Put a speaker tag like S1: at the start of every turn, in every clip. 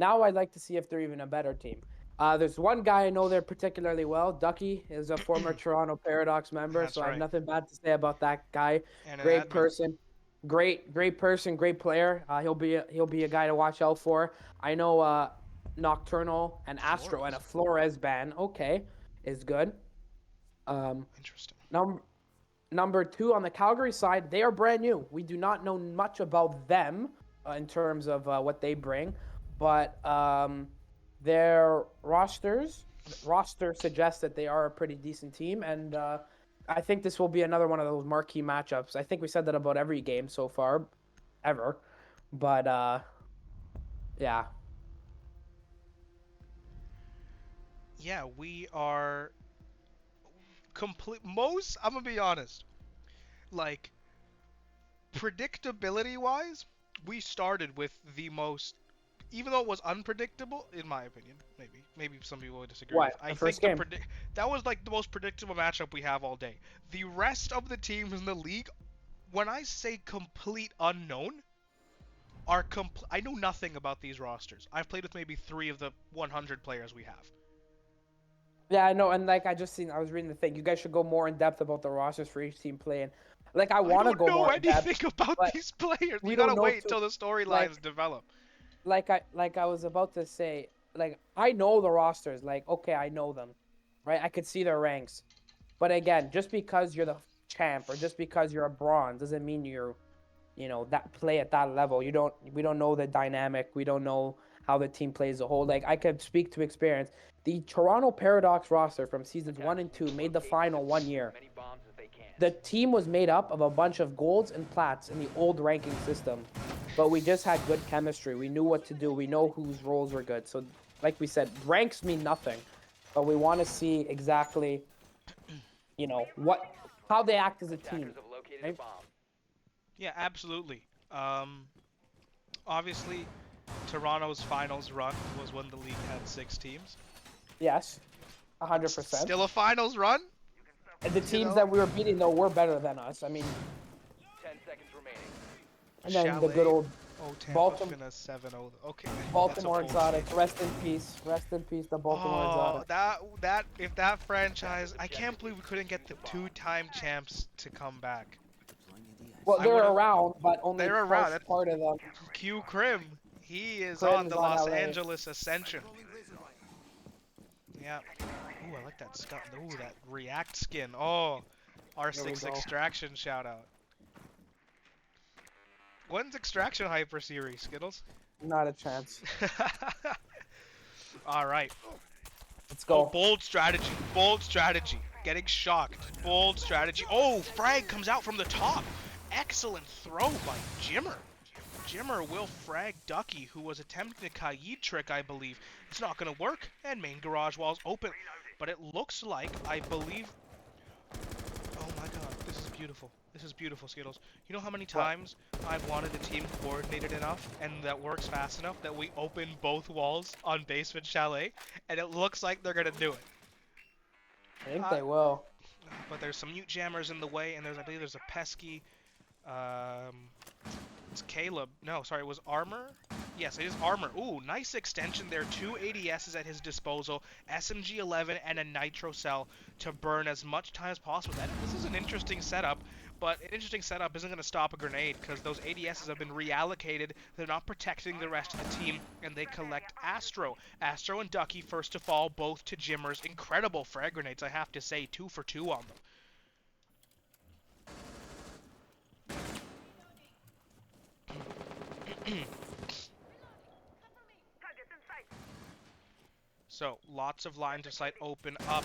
S1: Now I'd like to see if they're even a better team. There's one guy I know there particularly well. Ducky is a former Toronto Paradox member,
S2: That's
S1: so I have
S2: right.
S1: nothing bad to say about that guy.
S2: And an
S1: Great
S2: admin.
S1: person, great person, great player. He'll be a guy to watch out for. I know Nocturnal and Astro and a
S2: Flores.
S1: Flores ban. Okay, is good. Um,
S2: Interesting.
S1: num Number two on the Calgary side, they are brand new. We do not know much about them in terms of what they bring, but their roster suggests that they are a pretty decent team, and I think this will be another one of those marquee matchups. I think we said that about every game so far, ever, but yeah,
S2: Yeah, we are complete. Most, I'm gonna be honest, like predictability wise, we started with the most, even though it was unpredictable, in my opinion, maybe some people would disagree with.
S1: what
S2: I
S1: the
S2: think
S1: first game?
S2: that was like the most predictable matchup we have all day. The rest of the teams in the league, when I say complete unknown, are I know nothing about these rosters. I've played with maybe 3 of the 100 players we have.
S1: Yeah, I know, and like I was reading the thing. You guys should go more in depth about the rosters for each team playing. Like I
S2: I
S1: want to
S2: don't
S1: go
S2: know
S1: more in depth,
S2: anything about
S1: but
S2: these players.
S1: we
S2: You
S1: don't
S2: gotta
S1: know
S2: wait
S1: too.
S2: until the
S1: Like
S2: storylines develop.
S1: like I was about to say, like I know the rosters. Like okay, I know them, right? I could see their ranks, but again, just because you're the champ or just because you're a bronze doesn't mean that play at that level. We don't know the dynamic. We don't know how the team plays the whole. Like I could speak to experience. The Toronto Paradox roster from seasons one and two made the final one year. The team was made up of a bunch of golds and plats in the old ranking system, but we just had good chemistry. We knew what to do. We know whose roles were good. So, like we said, ranks mean nothing, but we want to see exactly, what how they act as a team, right?
S2: Yeah, absolutely. Obviously, Toronto's finals run was when the league had 6 teams.
S1: Yes,
S2: It's
S1: 100%.
S2: still a finals run,
S1: And the
S2: you
S1: teams
S2: know.
S1: that we were beating though were better than us. I mean, and then the good
S2: Chalet.
S1: old
S2: Oh, Tampa
S1: Baltimore
S2: finna 7-0. Okay, that's a
S1: Baltimore
S2: bold statement.
S1: Exotics. Rest in peace. Rest in peace, the Baltimore
S2: Oh,
S1: Exotics.
S2: that if that franchise, I can't believe we couldn't get the 2-time champs to come back.
S1: Well,
S2: I
S1: they're
S2: would have.
S1: around, but only
S2: They're around.
S1: partial
S2: That's
S1: part of them.
S2: Q Krim. He is
S1: Krim
S2: on
S1: is
S2: the
S1: on
S2: Los
S1: LA.
S2: Angeles Ascension. Yeah. Ooh, I like that stuff. Ooh, that React skin. Oh,
S1: There we
S2: R6
S1: go.
S2: Extraction shout out. When's Extraction Hyper Series, Skittles?
S1: Not a chance.
S2: All right.
S1: Let's
S2: Oh,
S1: go.
S2: bold strategy. Bold strategy. Getting shocked. Bold strategy. Oh, frag comes out from the top. Excellent throw by Jimmer. Jimmer will frag Ducky, who was attempting a Kaid trick, I believe. It's not going to work, and main garage wall's open. But it looks like, I believe... Oh my god, this is beautiful. This is beautiful, Skittles. You know how many
S1: What?
S2: times I've wanted the team coordinated enough and that works fast enough that we open both walls on Basement Chalet, and it looks like they're going to do it.
S1: I think
S2: Uh,
S1: they will.
S2: but there's some mute jammers in the way, and I believe there's a pesky... Um, It's Caleb. No, sorry, it was Armor? Yes, it is Armor. Ooh, nice extension there. 2 ADSs at his disposal, SMG-11 and a Nitro Cell to burn as much time as possible. This is an interesting setup, but an interesting setup isn't going to stop a grenade because those ADSs have been reallocated. They're not protecting the rest of the team, and they collect Astro. Astro and Ducky first to fall, both to Jimmers. Incredible frag grenades, I have to say. 2 for 2 on them. So, lots of lines of sight open up.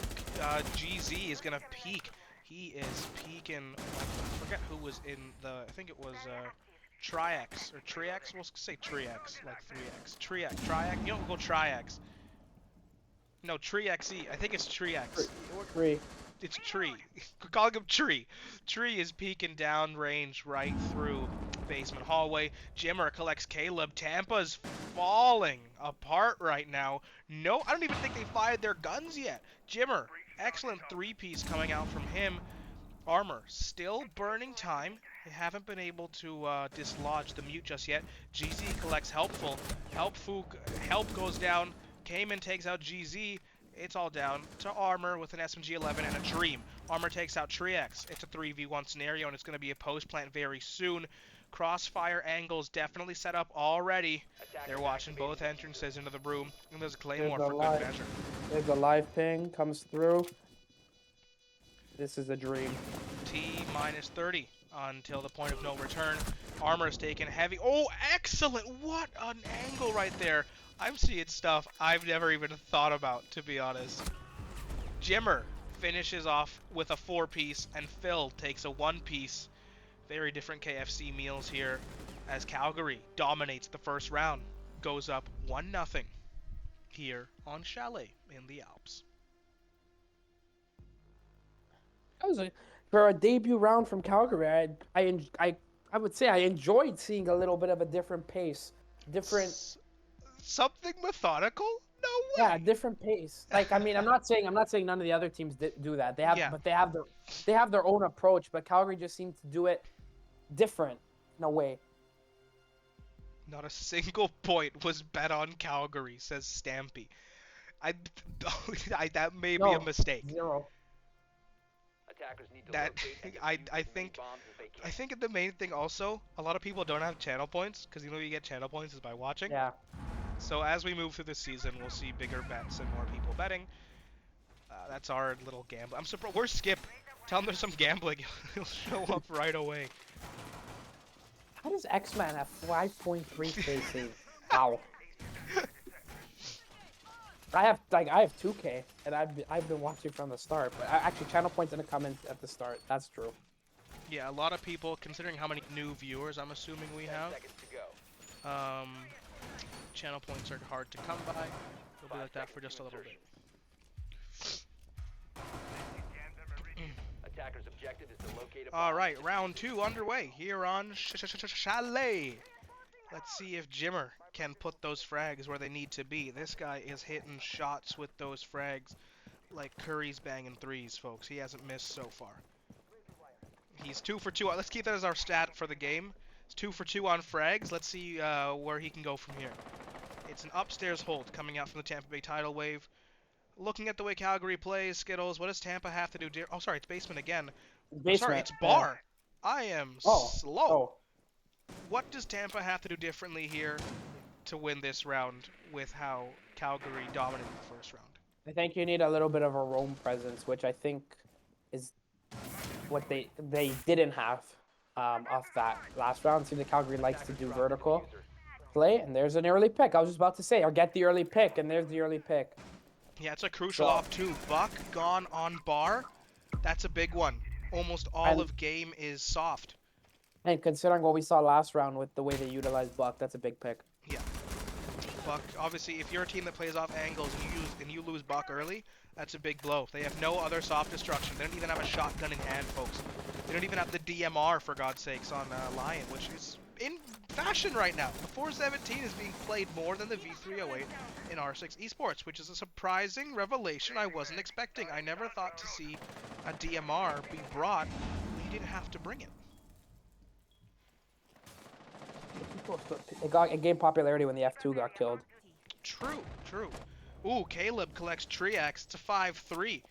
S2: GZ is going to peek. He is peeking. I forget who was in the... I think it was Tri-X. Or Tri-X? We'll say Tri-X. Like 3X. Tri-X. Tri-X? You don't go Tri-X. No, Tri-XE. I think it's Tri-X.
S1: Three.
S2: It's Tree. Calling him Tree. Tree is peeking down range right through basement hallway. Jimmer collects Caleb. Tampa's falling apart right now. No, I don't even think they fired their guns yet. Jimmer, excellent 3-piece coming out from him. Armor, still burning time. They haven't been able to dislodge the mute just yet. GZ collects Helpful. Help goes down. Cayman takes out GZ. It's all down to Armor with an SMG-11 and a Dream. Armor takes out Triex. It's a 3v1 scenario, and it's going to be a post plant very soon. Crossfire angles definitely set up already. They're watching both entrances into the room, and there's a Claymore for good measure.
S1: There's a live ping comes through. This is a Dream.
S2: T minus 30 until the point of no return. Armor's taken heavy. Oh, excellent! What an angle right there. I'm seeing stuff I've never even thought about, to be honest. Jimmer finishes off with a 4-piece, and Phil takes a 1-piece. Very different KFC meals here, as Calgary dominates the first round. Goes up 1-0 here on Chalet in the Alps.
S1: That was for a debut round from Calgary. I would say I enjoyed seeing a little bit of a different pace,
S2: Something methodical? No way.
S1: Yeah, different pace. Like, I mean, I'm not saying none of the other teams do that. But they have their own approach. But Calgary just seemed to do it different in a way.
S2: Not a single point was bet on Calgary, says Stampy. That may be a mistake.
S1: 0.
S2: I think the main thing also, a lot of people don't have channel points, because you get channel points is by watching.
S1: Yeah.
S2: So as we move through the season, we'll see bigger bets and more people betting. That's our little gamble. I'm surprised. Where's Skip? Tell him there's some gambling. He'll show up right away.
S1: How does X-Man have 5.3 KC? Wow. I have 2K, and I've been watching from the start. But actually, channel points didn't come in at the start. That's true.
S2: Yeah, a lot of people, considering how many new viewers I'm assuming we have. Channel points are hard to come by. We'll be like that for just a little bit. Alright, round 2 underway here on Chalet. Let's see if Jimmer can put those frags where they need to be. This guy is hitting shots with those frags like Curry's banging threes, folks. He hasn't missed so far. He's 2 for 2. Let's keep that as our stat for the game. It's 2 for 2 on frags. Let's see where he can go from here. It's an upstairs hold coming out from the Tampa Bay Tidal wave. Looking at the way Calgary plays, Skittles, what does Tampa have to do? Oh, sorry, it's basement again.
S1: Basement,
S2: sorry, it's bar. Yeah. I am slow.
S1: Oh.
S2: What does Tampa have to do differently here to win this round with how Calgary dominated the first round?
S1: I think you need a little bit of a roam presence, which I think is what they didn't have off that last round. See, the Calgary likes to do vertical play, and there's an early pick. I was just about to say, or get the early pick, and there's the early pick.
S2: Yeah, it's a crucial off too. Buck gone on bar. That's a big one. Almost all of game is soft.
S1: And considering what we saw last round with the way they utilized Buck, that's a big pick.
S2: Yeah. Buck, obviously, if you're a team that plays off angles and you lose Buck early, that's a big blow. They have no other soft destruction. They don't even have a shotgun in hand, folks. They don't even have the DMR, for God's sakes, on Lion, which is in fashion right now. The 417 is being played more than the V308 in R6 Esports, which is a surprising revelation I wasn't expecting. I never thought to see a DMR be brought. He didn't have to bring it.
S1: It gained popularity when the F2 got killed.
S2: True. Ooh, Caleb collects Triex. It's a 5-3.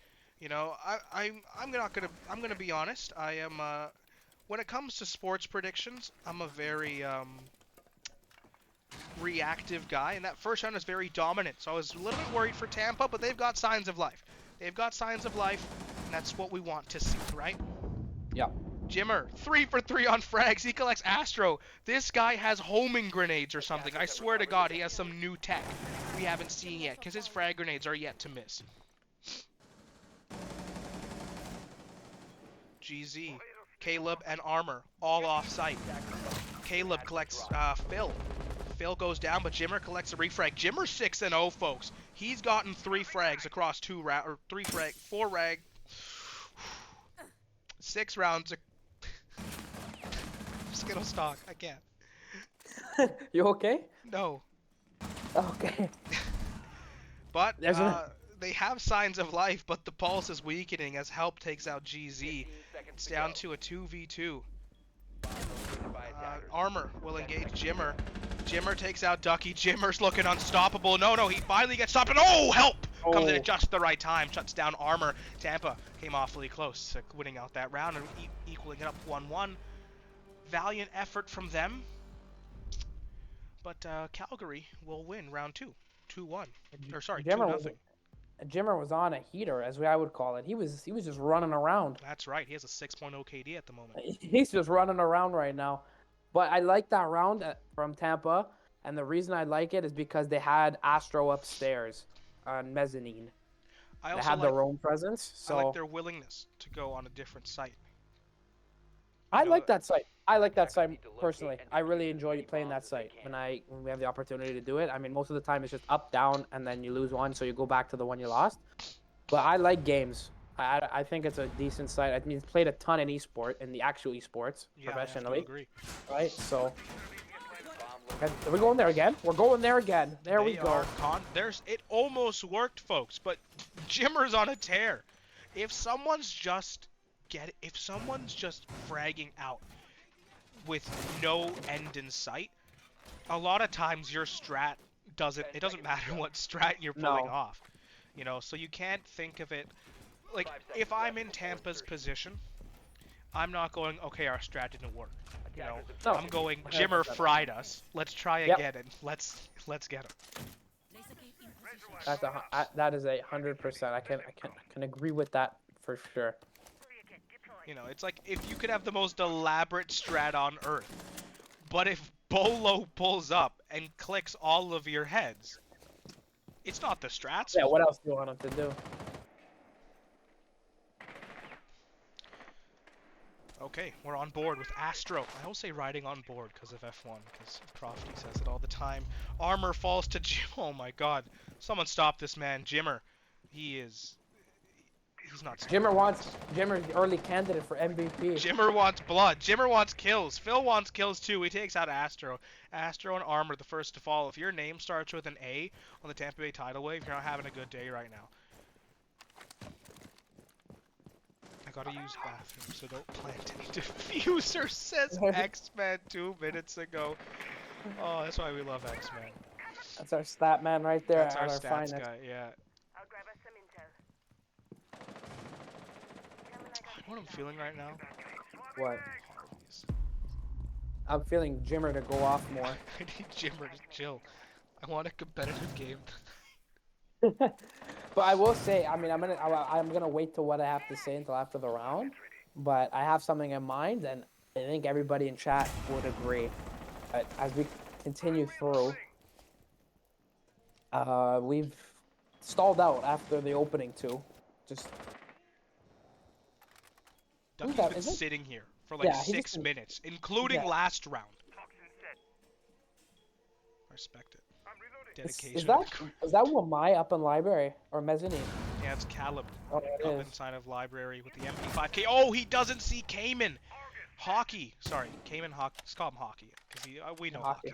S2: You know, I'm gonna be honest. I am when it comes to sports predictions, I'm a very reactive guy, and that first round is very dominant. So I was a little bit worried for Tampa, but they've got signs of life. They've got signs of life, and that's what we want to see, right?
S1: Yeah.
S2: Jimmer, 3 for 3 on frags. He collects Astro. This guy has homing grenades or something. I swear to God, he has some new tech we haven't seen yet, because his frag grenades are yet to miss. GZ, Caleb, and Armor, all off-site. Caleb collects Phil. Phil goes down, but Jimmer collects a refrag. Jimmer 6-0, folks. He's gotten 3 frags across 6 rounds. Skittle stock. I can't.
S1: You okay?
S2: No.
S1: Okay.
S2: But they have signs of life, but the pulse is weakening as Help takes out GZ. It's down to a 2v2. Armor will engage Jimmer. Jimmer takes out Ducky. Jimmer's looking unstoppable. No, he finally gets stopped. And oh, help! Comes in at just the right time. Shuts down Armor. Tampa came awfully close to winning out that round and equaling it up 1-1. Valiant effort from them. But Calgary will win round 2. 2-1. Or sorry, 2-0.
S1: Jimmer was on a heater, as I would call it. He was just running around.
S2: That's right. He has a 6.0 KD at the moment.
S1: He's just running around right now. But I like that round from Tampa, and the reason I like it is because they had Astro upstairs on mezzanine. They had their own presence. So
S2: I like their willingness to go on a different site.
S1: I like that site. I like that site personally. I really enjoy playing that site when we have the opportunity to do it. I mean, most of the time it's just up, down, and then you lose one, so you go back to the one you lost. But I like games. I think it's a decent site. I mean, it's played a ton in in the actual esports professionally.
S2: I agree.
S1: Right? So, are we going there again? We're going there again. There we go.
S2: It almost worked, folks, but Jimmer's on a tear. If someone's just fragging out with no end in sight, a lot of times your strat doesn't matter what strat you're pulling off. You know, so you can't think of it like, if I'm in Tampa's position, I'm not going, okay, our strat didn't work. You know, I'm going, Jimmer fried us. Let's try again and let's get him.
S1: That is 100%. I can agree with that for sure.
S2: You know, it's like if you could have the most elaborate strat on Earth, but if Bolo pulls up and clicks all of your heads, it's not the strats.
S1: Yeah, what else do you want him to do?
S2: Okay, we're on board with Astro. I always say riding on board because of F1, because Crofty says it all the time. Armor falls to Jim. Oh my god. Someone stop this man. Jimmer. He's not stopped.
S1: Jimmer's the early candidate for MVP.
S2: Jimmer wants blood. Jimmer wants kills. Phil wants kills too. He takes out Astro. Astro and Armor the first to fall. If your name starts with an A on the Tampa Bay Tidal Wave, you're not having a good day right now. I gotta use bathroom, so don't plant any diffuser, says X-Man 2 minutes ago. Oh, that's why we love X-Man.
S1: That's our stat man right there.
S2: That's our stats guy, yeah.
S3: I'll grab us some intel.
S2: You know what I'm feeling right now?
S1: What?
S2: Harleys.
S1: I'm feeling Jimmer to go off more.
S2: I need Jimmer to chill. I want a competitive game.
S1: But I will say, I mean, I'm gonna wait till what I have to say until after the round. But I have something in mind, and I think everybody in chat would agree. But as we continue through, we've stalled out after the opening two. Just
S2: Ducky's been sitting here for like 6 minutes, including last round. I respect it. Dedication.
S1: Is that Wamai up in library or mezzanine?
S2: Yeah, it's Caleb
S1: up
S2: inside of library with the MP5K. Oh, he doesn't see Cayman. Hockey. Sorry, Cayman Hockey. Let's call him Hockey because we know Hockey.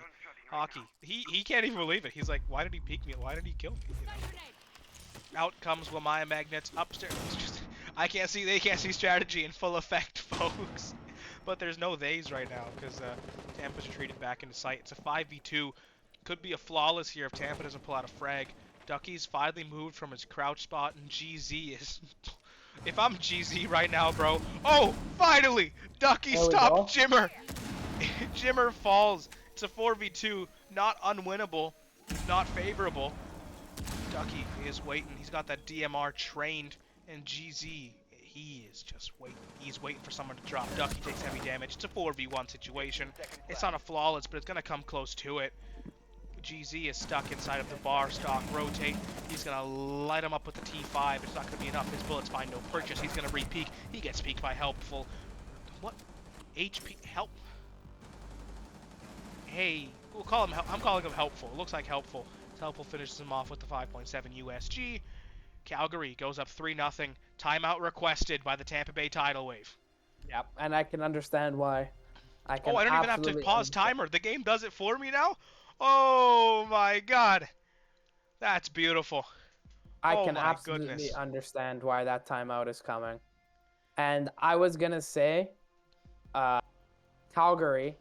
S2: Hockey. He can't even believe it. He's like, why did he peek me? Why did he kill me? You know? Out comes Wamaya Magnets upstairs. I can't see. They can't see strategy in full effect, folks. But there's no theys right now because Tampa's retreated back into sight. It's a 5v2. Could be a flawless here if Tampa doesn't pull out a frag. Ducky's finally moved from his crouch spot, and GZ is... If I'm GZ right now, bro... Oh, finally! Ducky stopped Jimmer! Jimmer falls. It's a 4v2. Not unwinnable. Not favorable. Ducky is waiting. He's got that DMR trained, and GZ... He is just waiting. He's waiting for someone to drop. Ducky takes heavy damage. It's a 4v1 situation. It's not a flawless, but it's going to come close to it. GZ is stuck inside of the bar stock. Rotate. He's going to light him up with the T5. It's not going to be enough. His bullets find no purchase. He's going to re-peek. He gets peeked by Helpful. What? HP? Help? Hey. We'll call him... I'm calling him Helpful. It looks like Helpful. Helpful finishes him off with the 5.7 USG. Calgary goes up 3-0. Timeout requested by the Tampa Bay Tidal Wave.
S1: Yep, and I can understand why. I don't
S2: even have to pause timer. The game does it for me now? Oh my god. That's beautiful.
S1: I can absolutely understand why that timeout is coming. And I was going to say, Calgary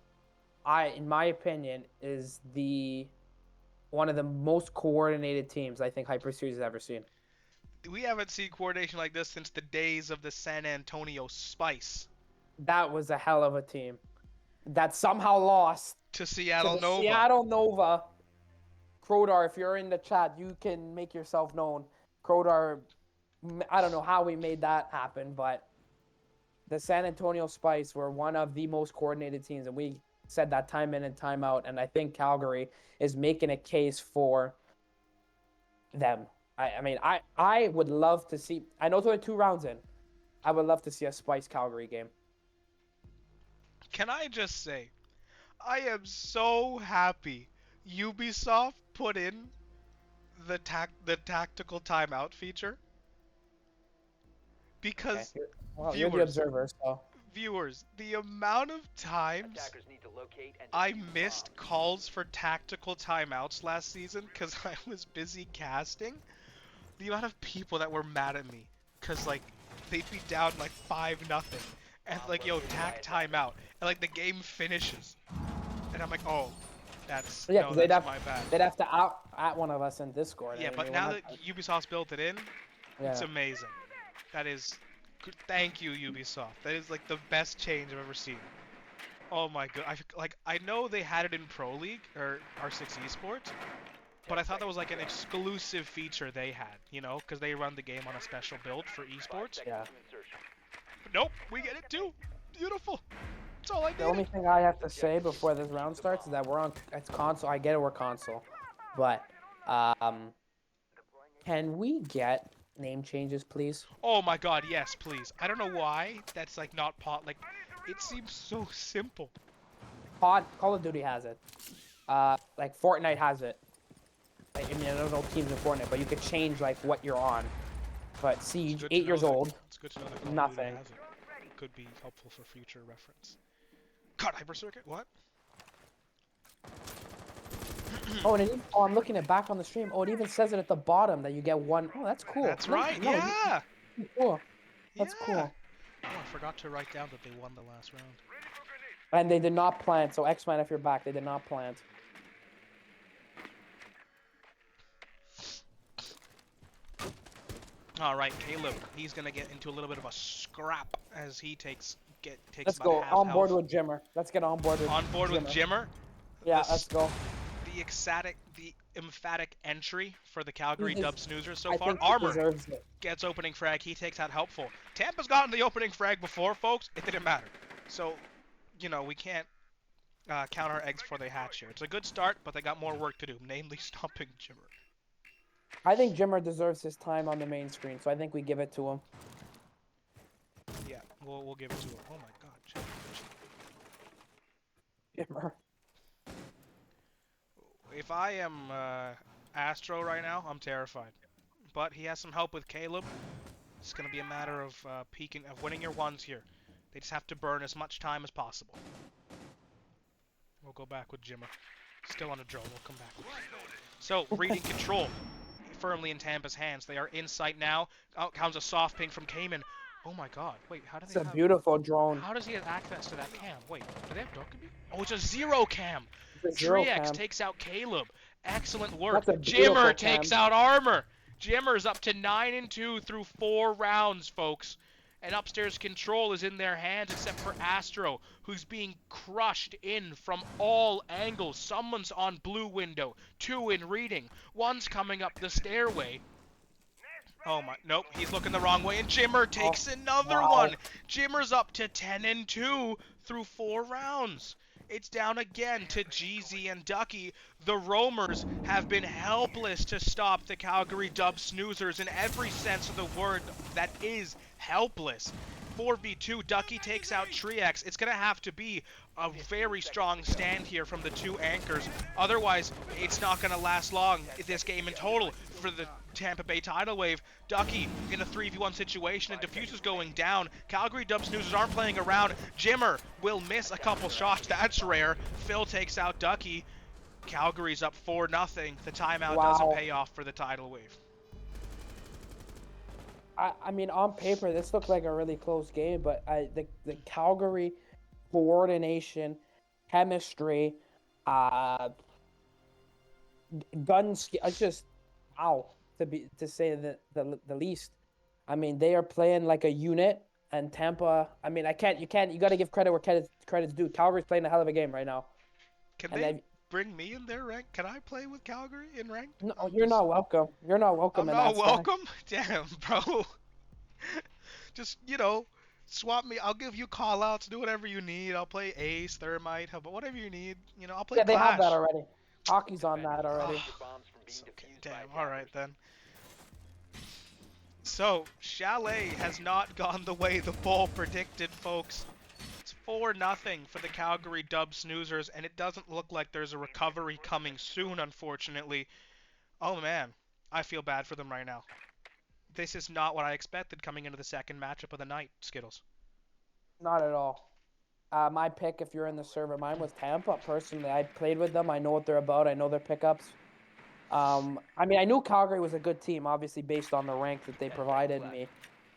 S1: in my opinion, is one of the most coordinated teams I think Hyper Series has ever seen.
S2: We haven't seen coordination like this since the days of the San Antonio Spice
S1: That was a hell of a team that somehow lost
S2: to
S1: to
S2: Seattle
S1: the
S2: Nova.
S1: Seattle Nova. Crodar, if you're in the chat, you can make yourself known. Crodar, I don't know how we made that happen, but the San Antonio Spice were one of the most coordinated teams, and we said that time in and time out. And I think Calgary is making a case for them. I mean, I would love to see. I know there are 2 rounds in. I would love to see a Spice Calgary game.
S2: Can I just say, I am so happy Ubisoft put in the tactical timeout feature
S1: Okay.
S2: because
S1: Well, you're the
S2: viewers,
S1: observer, so
S2: viewers, the amount of times I missed calls for tactical timeouts last season because I was busy casting. The amount of people that were mad at me because like they'd be down like 5-0 and like, yo, tack timeout, and like the game finishes and I'm like, oh, that's
S1: yeah,
S2: no,
S1: because
S2: that's my bad.
S1: they'd have to out at one of us in Discord.
S2: Yeah,
S1: I
S2: but
S1: mean,
S2: now that Ubisoft's built it in, it's
S1: yeah.
S2: amazing. That is, thank you, Ubisoft. That is like the best change I've ever seen. Oh my god, I know they had it in Pro League or R6 Esports, but I thought that was like an exclusive feature they had, you know, because they run the game on a special build for esports.
S1: Yeah.
S2: But nope, we get it too. Beautiful. That's all I
S1: The only
S2: needed.
S1: thing I have to say before this round starts is that it's console. I get it, we're console, but can we get name changes, please?
S2: Oh my god, yes, please. I don't know why that's like not pot. Like, it seems so simple.
S1: Call of Duty has it. Like Fortnite has it. I mean, I don't know teams in Fortnite, but you could change like what you're on. But Siege, 8 years old,
S2: It's good to know that Call of Duty
S1: nothing.
S2: has it. Could be helpful for future reference. God, Hyper Circuit? What?
S1: Oh, and I'm looking at back on the stream. Oh, it even says it at the bottom that you get one. Oh, that's cool.
S2: That's right,
S1: No,
S2: yeah!
S1: cool. That's
S2: Yeah.
S1: cool.
S2: Oh, I forgot to write down that they won the last round.
S1: And they did not plant. So X-Man, if you're back, they did not plant.
S2: All right, Caleb. He's gonna get into a little bit of a scrap as he takes
S1: Let's
S2: about
S1: go
S2: half
S1: on board
S2: health.
S1: with Jimmer. Let's get on board with
S2: Jimmer.
S1: Yeah,
S2: The
S1: let's go.
S2: the emphatic entry for the Calgary
S1: He des-
S2: Dub Snoozers so
S1: I
S2: far.
S1: think he
S2: Armor
S1: deserves it.
S2: gets opening frag. He takes out helpful. Tampa's gotten the opening frag before, folks. It didn't matter. So, you know, we can't count our eggs before they hatch here. It's a good start, but they got more work to do, namely stopping Jimmer.
S1: I think Jimmer deserves his time on the main screen, so I think we give it to him.
S2: Yeah, we'll give it to him. Oh my god,
S1: Jimmer.
S2: If I am Astro right now, I'm terrified. But he has some help with Caleb. It's going to be a matter of winning your ones here. They just have to burn as much time as possible. We'll go back with Jimmer. Still on a drone. We'll come back with So, reading control. Firmly in Tampa's hands. They are in sight now. Out comes a soft ping from Cayman. Oh my god. Wait, how do
S1: It's
S2: they
S1: a
S2: have...
S1: beautiful drone.
S2: How does he have access to that cam? Wait, do they have Dokkaebi? Oh, it's a zero cam.
S1: It's a zero
S2: 3x
S1: cam.
S2: takes out Caleb. Excellent work.
S1: That's a beautiful
S2: Jimmer
S1: cam.
S2: takes out Armor. Jimmer's up to 9-2 through 4 rounds, folks. And upstairs control is in their hands except for Astro, who's being crushed in from all angles. Someone's on blue window, 2 in reading, 1's coming up the stairway. Oh my, nope, he's looking the wrong way, and Jimmer takes another one. Jimmer's up to 10-2 through 4 rounds. It's down again to GZ and Ducky. The Roamers have been helpless to stop the Calgary Dub Snoozers in every sense of the word that is helpless. 4v2, Ducky takes out Triex. It's going to have to be a very strong stand here from the 2 anchors. Otherwise, it's not going to last long, this game in total, for the Tampa Bay Tidal Wave. Ducky in a 3v1 situation and Diffuser's going down. Calgary Dub Snoozers aren't playing around. Jimmer will miss a couple shots. That's rare. Phil takes out Ducky. Calgary's up 4-0. The timeout doesn't pay off for the Tidal Wave.
S1: I mean, on paper, this looked like a really close game, but the Calgary coordination chemistry, uh, it's just wow to say the least. I mean, they are playing like a unit, and Tampa. I mean, you got to give credit where credit's due. Calgary's playing a hell of a game right now,
S2: Can
S1: and
S2: they bring me in their rank? Can I play with Calgary in ranked?
S1: no,
S2: I'm
S1: you're
S2: just,
S1: not welcome. You're not welcome
S2: I'm
S1: in
S2: not
S1: that stack.
S2: welcome. Damn, bro. Just swap me. I'll give you call outs. Do whatever you need. I'll play Ace, Thermite, but whatever you need. I'll play
S1: Yeah, they have that
S2: Clash.
S1: already. Hockey's on that already.
S2: Okay, damn. All right then. So, Chalet has not gone the way the poll predicted, folks. It's 4-0 for the Calgary Dub Snoozers, and it doesn't look like there's a recovery coming soon, unfortunately. Oh man, I feel bad for them right now. This is not what I expected coming into the second matchup of the night, Skittles.
S1: Not at all. My pick, if you're in the server, mine was Tampa. Personally, I played with them. I know what they're about. I know their pickups. I mean, I knew Calgary was a good team, obviously based on the rank that they provided me.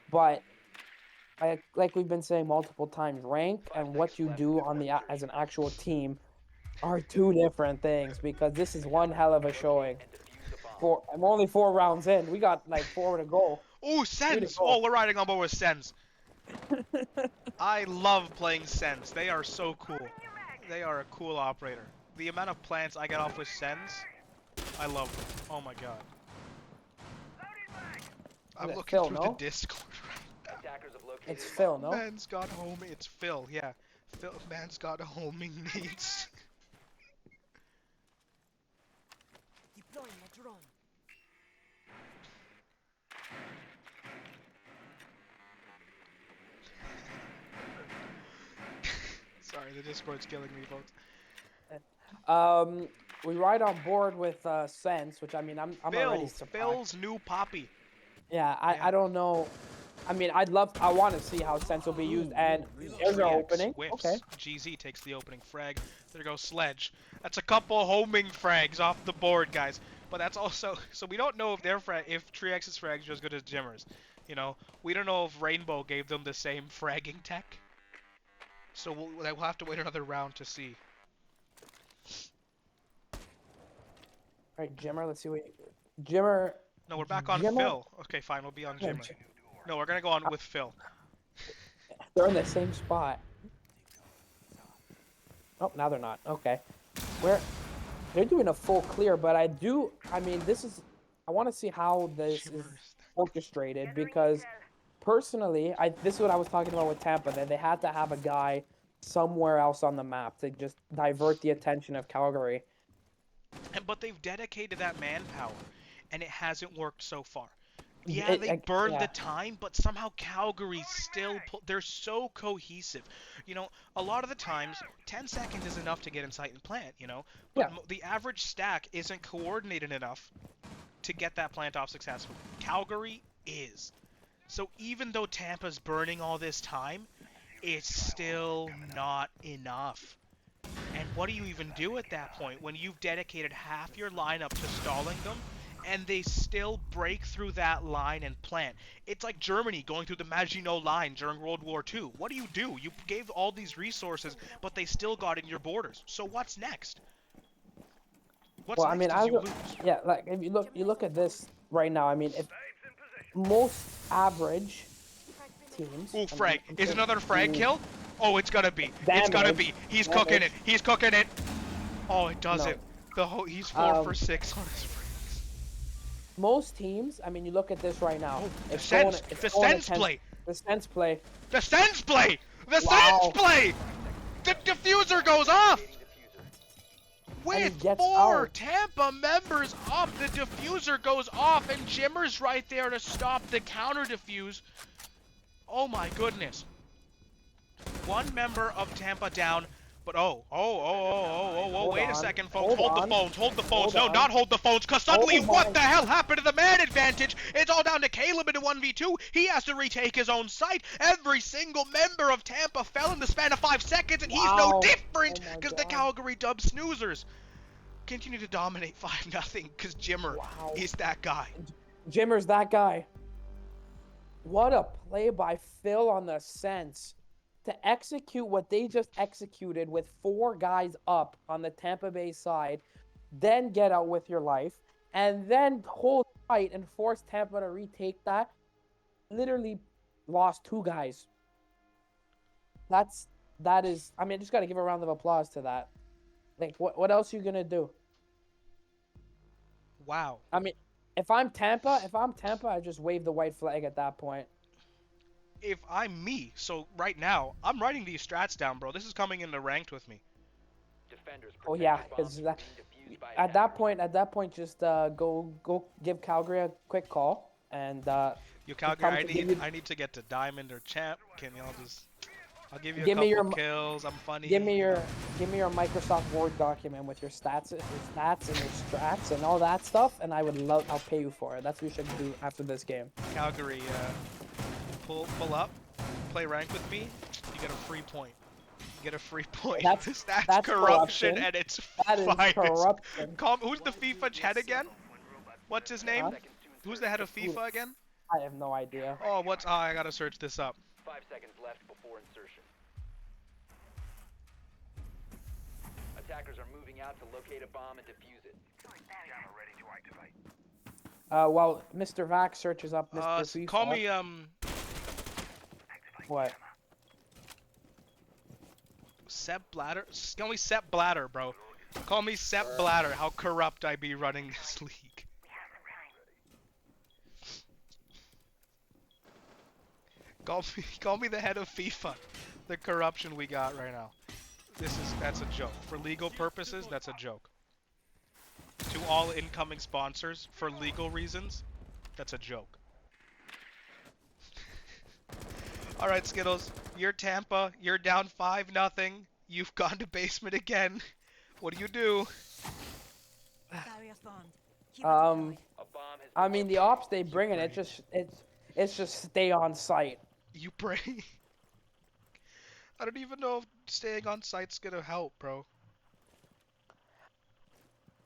S1: But like we've been saying multiple times, rank and what you do on as an actual team are two different things. Because this is one hell of a showing. I'm only 4 rounds in. We got like 4 to go.
S2: Ooh,
S1: 3 to
S2: Sens!
S1: go.
S2: Oh, we're riding on board with Sens. I love playing Sens. They are so cool. They are a cool operator. The amount of plants I get off with Sens, I love them. Oh my god. I'm looking
S1: Phil,
S2: through
S1: no?
S2: the Discord right
S1: It's Phil,
S2: now.
S1: no?
S2: Man's got homing. It's Phil, yeah. Man's got homing needs.
S4: Deploying a drone.
S2: Sorry, the Discord's killing me, folks.
S1: We ride on board with Sense, which I mean, I'm already surprised.
S2: Phil's new poppy.
S1: Yeah, I don't know. I mean, I want to see how Sense will be used, and there's our
S2: 3x
S1: opening.
S2: whiffs.
S1: Okay.
S2: GZ takes the opening frag. There goes Sledge. That's a couple homing frags off the board, guys. But that's also, so we don't know if if Triex's frags are as good as Jimmer's. We don't know if Rainbow gave them the same fragging tech. So we'll have to wait another round to see.
S1: All right, Jimmer. Let's see what Jimmer.
S2: No, we're back on
S1: Jimmer?
S2: Phil. Okay, fine, we'll be on Jimmer. No, we're gonna go on with Phil.
S1: They're in the same spot. Oh, now they're not. Okay. They're doing a full clear, but I mean, I want to see how this is orchestrated because personally, this is what I was talking about with Tampa, that they had to have a guy somewhere else on the map to just divert the attention of Calgary.
S2: But they've dedicated that manpower, and it hasn't worked so far. Yeah, they burned the time, but somehow Calgary still they're so cohesive. A lot of the times, 10 seconds is enough to get in sight and plant, But the average stack isn't coordinated enough to get that plant off successfully. Calgary is. So even though Tampa's burning all this time, it's still not enough. And what do you even do at that point when you've dedicated half your lineup to stalling them and they still break through that line and plant? It's like Germany going through the Maginot Line during World War II. What do? You gave all these resources, but they still got in your borders. So what's next? What's next is you lose.
S1: Yeah, like if you look at this right now. I mean, if most average teams.
S2: Ooh, frag. Is another frag kill? Oh, it's gonna be.
S1: Damage.
S2: It's gonna be. He's cooking it. He's cooking it. Oh, it doesn't.
S1: No.
S2: He's 4 for 6 on his frags.
S1: Most teams, I mean, you look at this right now.
S2: Oh, the Sens play.
S1: The Sens play.
S2: The Sens play.
S1: Wow.
S2: Sens play. The diffuser goes off. With 4 Tampa members up, the diffuser goes off, and Jimmer's right there to stop the counter diffuse. Oh my goodness. One member of Tampa down, but wait a second, folks. Hold the phones. No, not hold the phones, because suddenly what the hell happened to the man advantage? It's all down to Caleb in a 1v2. He has to retake his own site. Every single member of Tampa fell in the span of 5 seconds, and he's no different, because the Calgary Dub Snoozers continue to dominate 5-0, because Jimmer is that guy.
S1: Jimmer's that guy. What a play by Phil on the Sens. to execute what they just executed with 4 guys up on the Tampa Bay side, then get out with your life, and then hold tight and force Tampa to retake that. Literally lost 2 guys. That is. I mean, I just got to give a round of applause to that. Like, what else are you gonna do?
S2: Wow.
S1: I mean, if I'm Tampa, I just wave the white flag at that point.
S2: If I'm me, so right now, I'm writing these strats down, bro. This is coming into ranked with me.
S1: Oh yeah, because at that point, just go give Calgary a quick call and
S2: Yo, Calgary, I need to get to diamond or champ. Can y'all just? I'll give you a couple kills. I'm funny.
S1: give me your Microsoft Word document with your stats and your strats and all that stuff, and I'll pay you for it. That's what you should do after this game.
S2: Calgary, pull up, play rank with me. You get a free point. You get a free point.
S1: That's
S2: corruption and it's
S1: that is
S2: finest.
S1: corruption.
S2: Who's the FIFA head again? What's his name? Who's the head of FIFA again?
S1: I have no idea.
S2: Oh, I gotta search this up.
S5: 5 seconds left before insertion. Attackers are moving out to locate a bomb and defuse it.
S3: Jammer ready to activate.
S1: Well, Mr. Vax searches up Mr. FIFA.
S2: Call me
S1: What?
S2: Sepp Blatter. Call me Sepp Blatter, bro. Call me Sepp Blatter. How corrupt I be running this league. Call me the head of FIFA. The corruption we got right now. That's a joke. For legal purposes, that's a joke. To all incoming sponsors, for legal reasons, that's a joke. Alright, Skittles. You're Tampa. You're down 5-0. You've gone to basement again. What do you do?
S4: Barrier spawned. Keep it deployed.
S5: A bomb has
S1: I
S5: been
S1: mean, the
S5: located.
S1: ops they bring in, it's just stay on site.
S2: You pray. I don't even know if staying on site's gonna help, bro.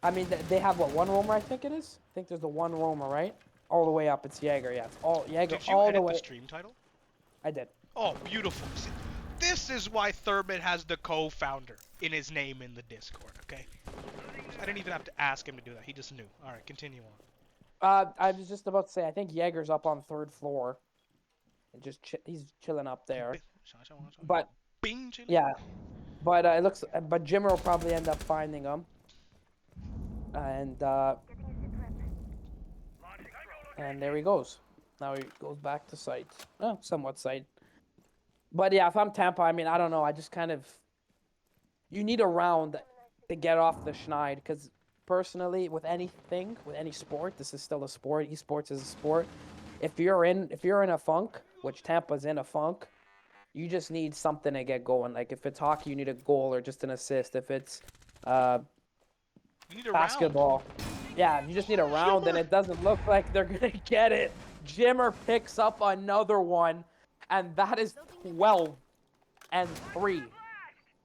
S1: I mean, they have what, 1 roamer? I think it is. I think there's the 1 roamer, right? All the way up. It's Jaeger. Yeah, it's all Jaeger
S2: Did you
S1: all the
S2: edit
S1: way.
S2: the stream title?
S1: I did.
S2: Oh, beautiful. See, this is why Thurman has the co-founder in his name in the Discord, okay? I didn't even have to ask him to do that. He just knew. All right, continue on.
S1: I was just about to say, I think Jaeger's up on 3rd floor, and just he's chilling up there. But
S2: Bing, chilling.
S1: yeah, but it looks. But Jimmer will probably end up finding him, and there he goes. Now he goes back to site. Oh, somewhat site. But yeah, if I'm Tampa, I mean, I don't know. I just kind of. You need a round to get off the schneid, because personally, with anything, with any sport, this is still a sport. Esports is a sport. If you're in a funk, which Tampa's in a funk, you just need something to get going. Like if it's hockey, you need a goal or just an assist. If it's
S2: You need a
S1: basketball, yeah, you just need a round, and it doesn't look like they're gonna get it. Jimmer picks up another one, and that is 12-3.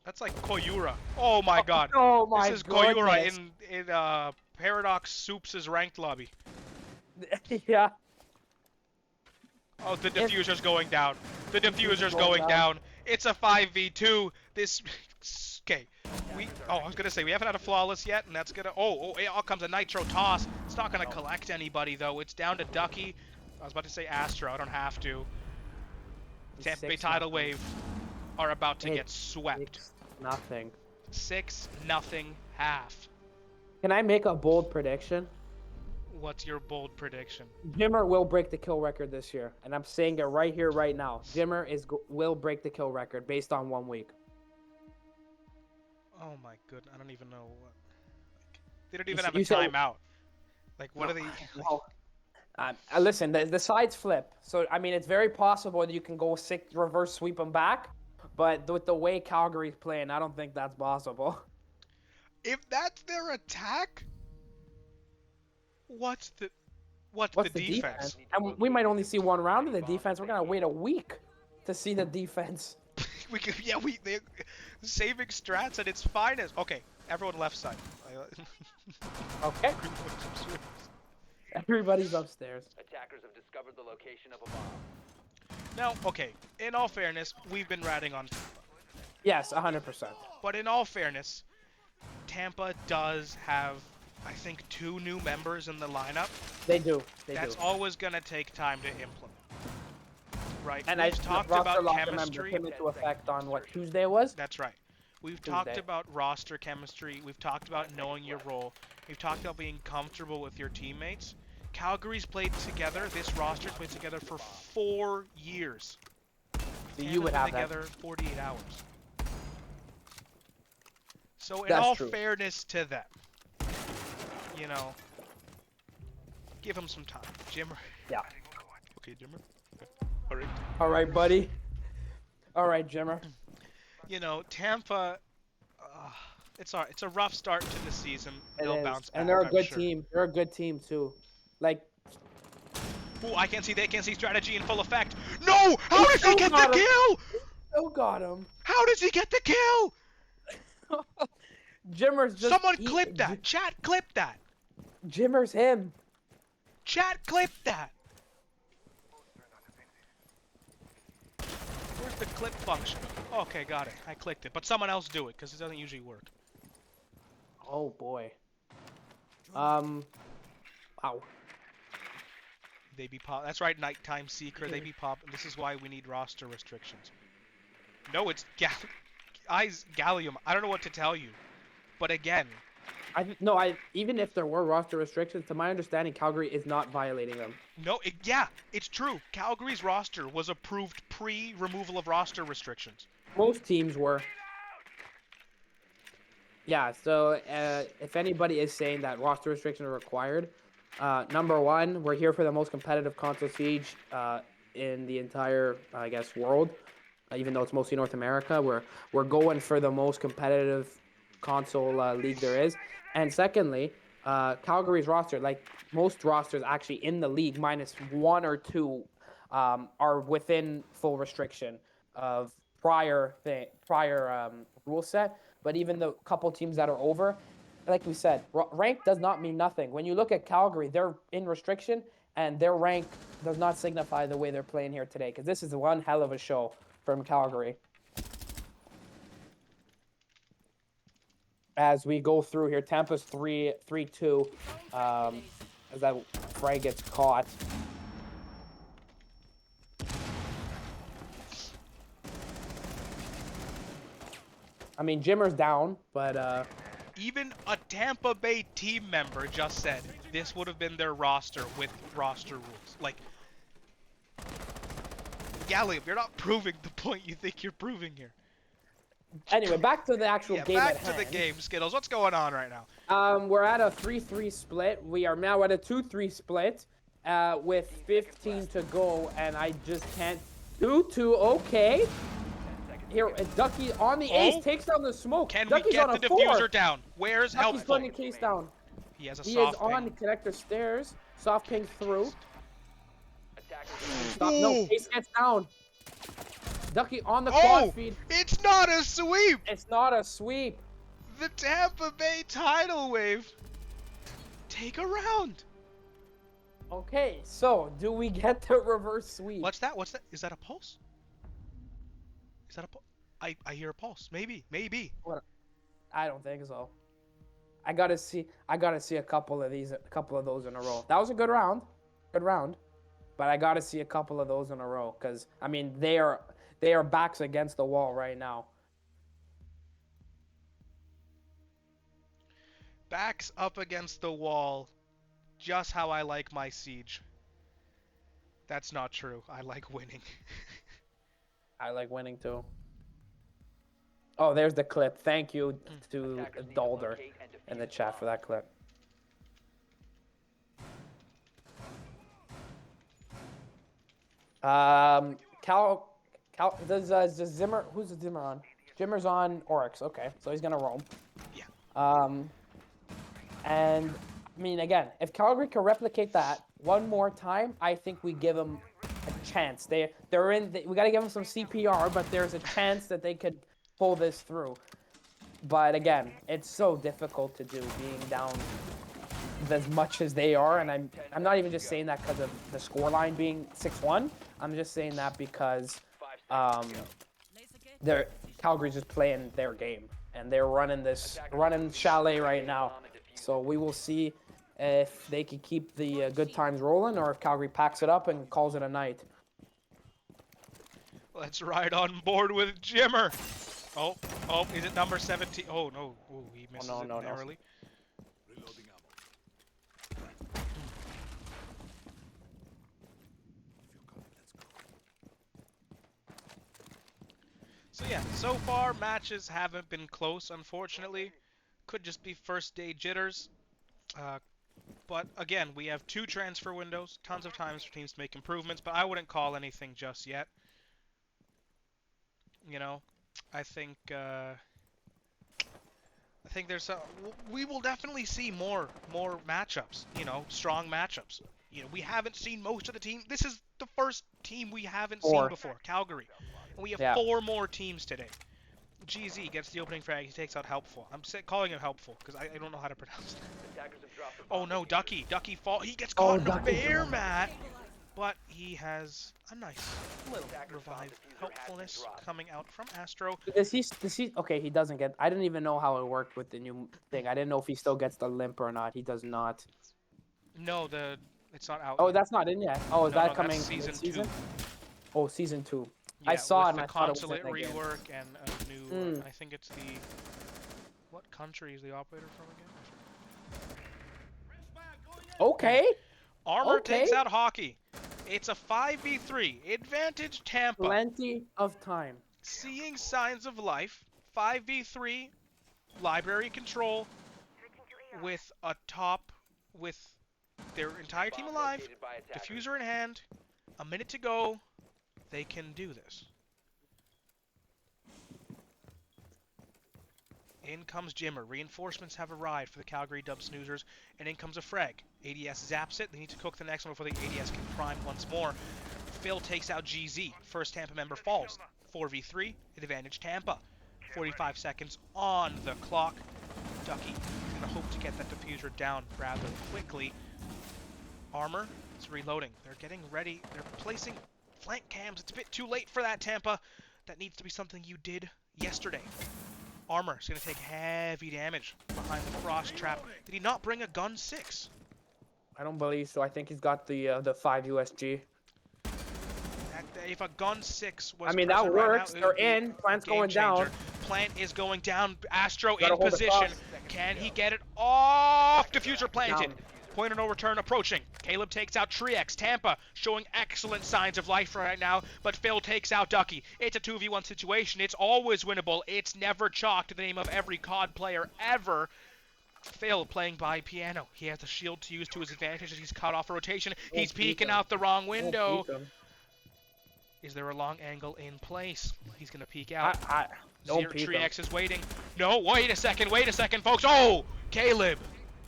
S2: That's like Koyura. Oh my god.
S1: Oh my
S2: This is
S1: goodness.
S2: Koyura in Paradox Soups' ranked lobby.
S1: Yeah.
S2: Oh, the diffuser's going down. The diffuser's going down. It's a 5v2. This... Okay. I was gonna say, we haven't had a flawless yet, and that's gonna... Oh, it all comes a nitro toss. It's not gonna collect anybody, though. It's down to Ducky. I was about to say Astro. I don't have to. Tampa Bay Tidal Wave are about to get swept.
S1: 6-0.
S2: 6-0 half.
S1: Can I make a bold prediction?
S2: What's your bold prediction?
S1: Jimmer will break the kill record this year, and I'm saying it right here, right now. Jimmer will break the kill record based on 1 week.
S2: Oh my goodness, I don't even know what. They don't even have a timeout. Like, what are they?
S1: Well, listen, the sides flip, so I mean it's very possible that you can go reverse sweep them back, but with the way Calgary's playing, I don't think that's possible.
S2: If that's their attack, what's the defense?
S1: And we might only see 1 round of the defense. We're gonna wait a week to see the defense.
S2: They're saving strats at its finest. Okay, everyone left side.
S1: Okay. Everybody's upstairs.
S5: Attackers have discovered the location of a bomb.
S2: Now, okay, in all fairness, we've been ratting on Tampa.
S1: Yes, 100%.
S2: But in all fairness, Tampa does have, I think, 2 new members in the lineup.
S1: They do.
S2: That's always going to take time to implement. Right?
S1: And
S2: We've talked about chemistry.
S1: came into effect on what Tuesday was.
S2: That's right. We've
S1: Tuesday.
S2: talked about roster chemistry. We've talked about knowing your role. We've talked about being comfortable with your teammates. Calgary's played together. This roster's played together for 4 years.
S1: You would have
S2: together
S1: that.
S2: 48 hours. So in
S1: That's
S2: all
S1: true.
S2: fairness to them, you know, give them some time. Jimmer.
S1: Yeah.
S2: Okay, Jimmer. Okay. All right.
S1: All right, buddy. All right, Jimmer.
S2: You know, Tampa. It's a rough start to the season.
S1: It
S2: They'll
S1: is.
S2: bounce back.
S1: And they're a
S2: I'm
S1: good
S2: sure.
S1: team. They're a good team too. Like,
S2: Ooh, I can't see. They can't see strategy in full effect. No! How does he get the kill?
S1: oh, got him.
S2: How does he get the kill?
S1: Jimmer's just.
S2: Someone clip that. Chat, clip that.
S1: Jimmer's him.
S2: Chat, clip that. Where's the clip function? Okay, got it. I clicked it. But someone else do it, because it doesn't usually work.
S1: Oh boy. Wow.
S2: They be pop. That's right, nighttime seeker. They be pop. This is why we need roster restrictions. No, it's Gallium. I don't know what to tell you. But again,
S1: even if there were roster restrictions, to my understanding, Calgary is not violating them.
S2: no, yeah, it's true. Calgary's roster was approved pre-removal of roster restrictions.
S1: Most teams were. Yeah, so if anybody is saying that roster restrictions are required, number one, we're here for the most competitive console siege in the entire, I guess, world. Even though it's mostly North America, we're going for the most competitive console league there is. And secondly, Calgary's roster, like most rosters actually in the league, minus 1 or 2, are within full restriction of prior rule set. But even the couple teams that are over, like we said, rank does not mean nothing. When you look at Calgary, they're in restriction, and their rank does not signify the way they're playing here today. Because this is one hell of a show from Calgary. As we go through here, Tampa's 3-2, as that frag gets caught. I mean, Jimmer's down, but
S2: Even a Tampa Bay team member just said this would have been their roster with roster rules. Like, Gallium, you're not proving the point you think you're proving here.
S1: anyway, back to the actual game
S2: back
S1: at
S2: to the
S1: hand.
S2: game, Skittles. What's going on right now?
S1: We're at a 3-3 split. We are now at a 2-3 split with 15 to go, and I just can't do 2. Okay. Here, Ducky on the ace takes down the smoke.
S2: Can
S1: Ducky's
S2: we get
S1: on
S2: the
S1: a 4.
S2: diffuser down? Where's
S1: Ducky's
S2: helpful?
S1: putting the case down.
S2: He has a
S1: He is
S2: soft
S1: on the
S2: ping.
S1: connector stairs. Soft ping through.
S5: Attackers
S1: Stop. No,
S2: Ooh.
S1: case gets down. Ducky on the quad
S2: Oh,
S1: feed.
S2: it's not a sweep.
S1: It's not a sweep.
S2: The Tampa Bay tidal wave. Take a round.
S1: Okay, so do we get the reverse sweep?
S2: What's that? What's that? Is that a pulse? Is that a pulse? I hear a pulse. Maybe.
S1: I don't think so. I gotta see a couple of those in a row. That was a good round, but I gotta see a couple of those in a row because I mean they are backs against the wall right now.
S2: Backs up against the wall. Just how I like my siege. That's not true. I like winning.
S1: I like winning too. Oh, there's the clip. Thank you to
S5: attackers need to
S1: Dalder
S5: locate and
S1: in the
S5: defuse
S1: chat for
S5: bomb.
S1: that clip. Does Zimmer? Who's the Zimmer on? Jimmer's on Oryx. Okay, so he's gonna roam.
S2: Yeah.
S1: And I mean, again, if Calgary can replicate that one more time, I think we give them a chance. We gotta give them some CPR, but there's a chance that they could pull this through. But again, it's so difficult to do being down as much as they are, and I'm not even just saying that because of the scoreline being 6-1. I'm just saying that because they're Calgary's just playing their game, and they're running Chalet right now. So we will see if they can keep the good times rolling, or if Calgary packs it up and calls it a night.
S2: Let's ride on board with Jimmer. Oh, is it number 17? Oh, no. Oh, he misses it narrowly. So yeah, so far matches haven't been close, unfortunately. Could just be first day jitters. But again, we have 2 transfer windows, tons of times for teams to make improvements, but I wouldn't call anything just yet. You know, I think there's we will definitely see more matchups, you know, strong matchups. You know, we haven't seen most of the team. This is the first team we haven't seen before, Calgary. And we have 4 more teams today. GZ gets the opening frag. He takes out Helpful. I'm calling it Helpful because I don't know how to pronounce it. Oh no, Ducky fall. He gets caught in a bear mat, but he has a nice little revive helpfulness coming out from Astro.
S1: Does he? Okay, he doesn't get. I didn't even know how it worked with the new thing. I didn't know if he still gets the limp or not. He does not.
S2: No, it's not out.
S1: Oh,
S2: yet.
S1: That's not in yet. Oh, is that coming
S2: season
S1: season?
S2: 2?
S1: Oh, season 2.
S2: Yeah,
S1: I saw it and
S2: the
S1: I thought it was
S2: consulate
S1: in the game.
S2: rework and a new. I think it's the. What country is the operator from again?
S1: Okay.
S2: Armor takes out Hockey. It's a 5v3. Advantage Tampa.
S1: Plenty of time.
S2: Seeing signs of life. 5v3. Library control. With their entire team alive. Diffuser in hand. A minute to go. They can do this. In comes Jimmer. Reinforcements have arrived for the Calgary Dub Snoozers. And in comes a frag. ADS zaps it. They need to cook the next one before the ADS can prime once more. Phil takes out GZ. First Tampa member falls. 4v3. Advantage Tampa. 45 seconds on the clock. Ducky gonna hope to get that diffuser down rather quickly. Armor is reloading. They're getting ready. They're placing flank cams. It's a bit too late for that, Tampa. That needs to be something you did yesterday. Armor is going to take heavy damage behind the frost trap. Did he not bring a gun 6?
S1: I don't believe so. I think he's got the 5 USG.
S2: If a gun 6 was
S1: I mean, that works.
S2: Right now,
S1: they're in. Plant's going down.
S2: Plant is going down. Astro in position. Can he get it off? Diffuser planted.
S1: Down.
S2: Point of no return approaching. Caleb takes out Triex. Tampa showing excellent signs of life right now, but Phil takes out Ducky. It's a 2v1 situation. It's always winnable. It's never chalked to the name of every COD player ever. Phil playing by piano. He has the shield to use to his advantage as he's cut off a rotation. He's peeking out the wrong window. Is there a long angle in place? He's going to peek out. Triex is waiting. No, wait a second, folks. Oh, Caleb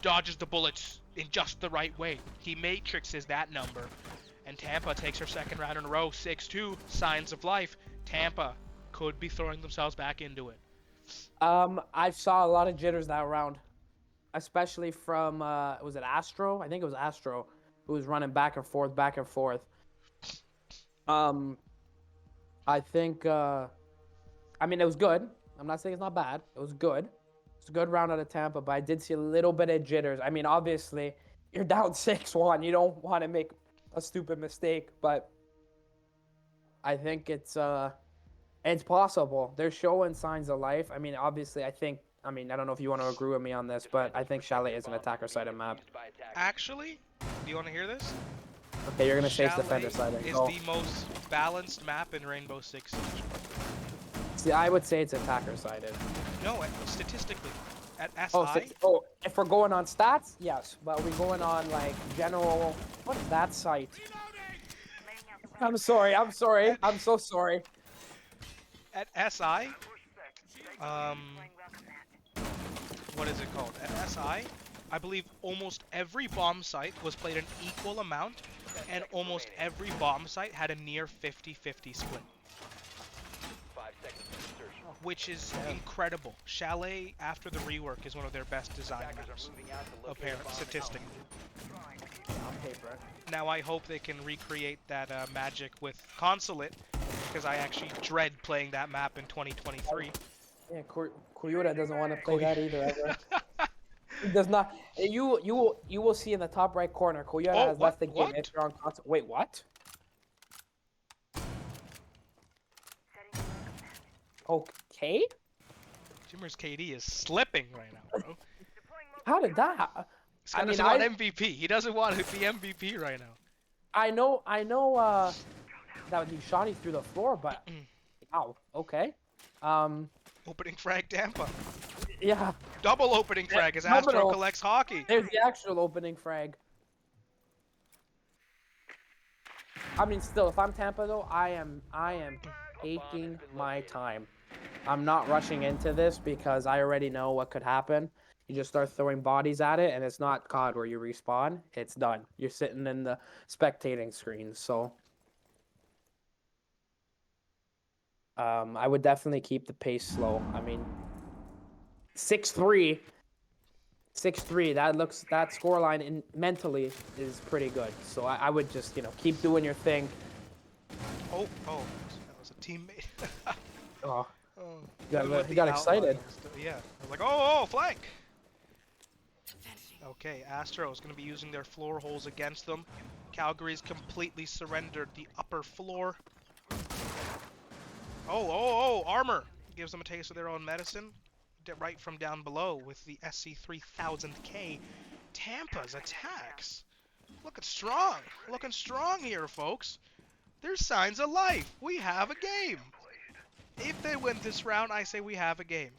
S2: dodges the bullets in just the right way. He matrixes that number. And Tampa takes her second round in a row. 6-2, signs of life. Tampa could be throwing themselves back into it.
S1: I saw a lot of jitters that round. Especially from, was it Astro? I think it was Astro who was running back and forth. I think, I mean, it was good. I'm not saying it's not bad. It was good. It's a good round out of Tampa, but I did see a little bit of jitters. I mean, obviously, you're down 6-1. You don't want to make a stupid mistake, but I think it's possible. They're showing signs of life. I mean, obviously, I don't know if you want to agree with me on this, but I think Chalet is an attacker-sided map.
S2: Actually, do you want to hear this?
S1: Okay, you're going to say it's defender-sided.
S2: Is the most balanced map in Rainbow Six Siege.
S1: See, I would say it's attacker-sided.
S2: No, statistically. At SI?
S1: If we're going on stats, yes. But we're going on, like, general... What is that site? I'm sorry. I'm so sorry.
S2: At SI, what is it called? At SI, I believe almost every bomb site was played an equal amount, and almost every bomb site had a near 50-50 split.
S5: 5 seconds to insertion.
S2: Oh, which is incredible. Chalet, after the rework, is one of their best design
S5: Attackers
S2: maps,
S5: are moving out to locate a
S2: apparently,
S5: bomb and
S2: statistically.
S1: On paper.
S2: Now I hope they can recreate that magic with Consulate, because I actually dread playing that map in 2023.
S1: Yeah, Koyota doesn't want to play that either. Ever.
S2: Oh,
S1: He does not. You will see in the top right corner. Koyota has left the game
S2: what?
S1: if you're on console. Wait, what? Okay.
S2: Jimmer's KD is slipping right now, bro.
S1: How did that?
S2: Scott doesn't want MVP. He doesn't want to be MVP right now.
S1: I know. That he shot through the floor, but wow. Okay.
S2: Opening frag Tampa.
S1: Yeah.
S2: Double opening frag as
S1: No,
S2: Astro
S1: no.
S2: collects hockey.
S1: There's the actual opening frag. I mean, still, if I'm Tampa though, I am taking my time. I'm not rushing into this because I already know what could happen. You just start throwing bodies at it, and it's not COD where you respawn. It's done. You're sitting in the spectating screen, so I would definitely keep the pace slow. I mean, 6-3. 6-3. That scoreline mentally is pretty good. So I would just keep doing your thing.
S2: Oh, that was a teammate.
S1: Oh,
S2: Oh,
S1: you
S2: even with
S1: got
S2: the
S1: excited.
S2: outline, yeah, I was like, oh, flank. Okay, Astro is going to be using their floor holes against them. Calgary's completely surrendered the upper floor. Oh, armor gives them a taste of their own medicine. Right from down below with the SC3000K. Tampa's attacks. Looking strong here, folks. There's signs of life. We have a game. If they win this round, I say we have a game.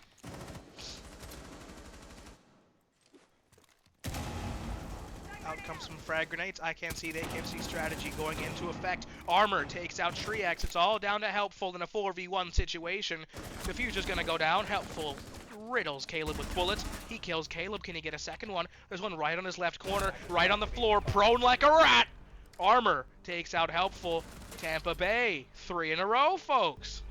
S2: Out comes some frag grenades. I can't see the AKMC strategy going into effect. Armor takes out Shrieks. It's all down to Helpful in a 4v1 situation. Diffuser's gonna go down. Helpful riddles Caleb with bullets. He kills Caleb. Can he get a second one? There's one right on his left corner, right on the floor, prone like a rat. Armor takes out Helpful. Tampa Bay, 3 in a row, folks.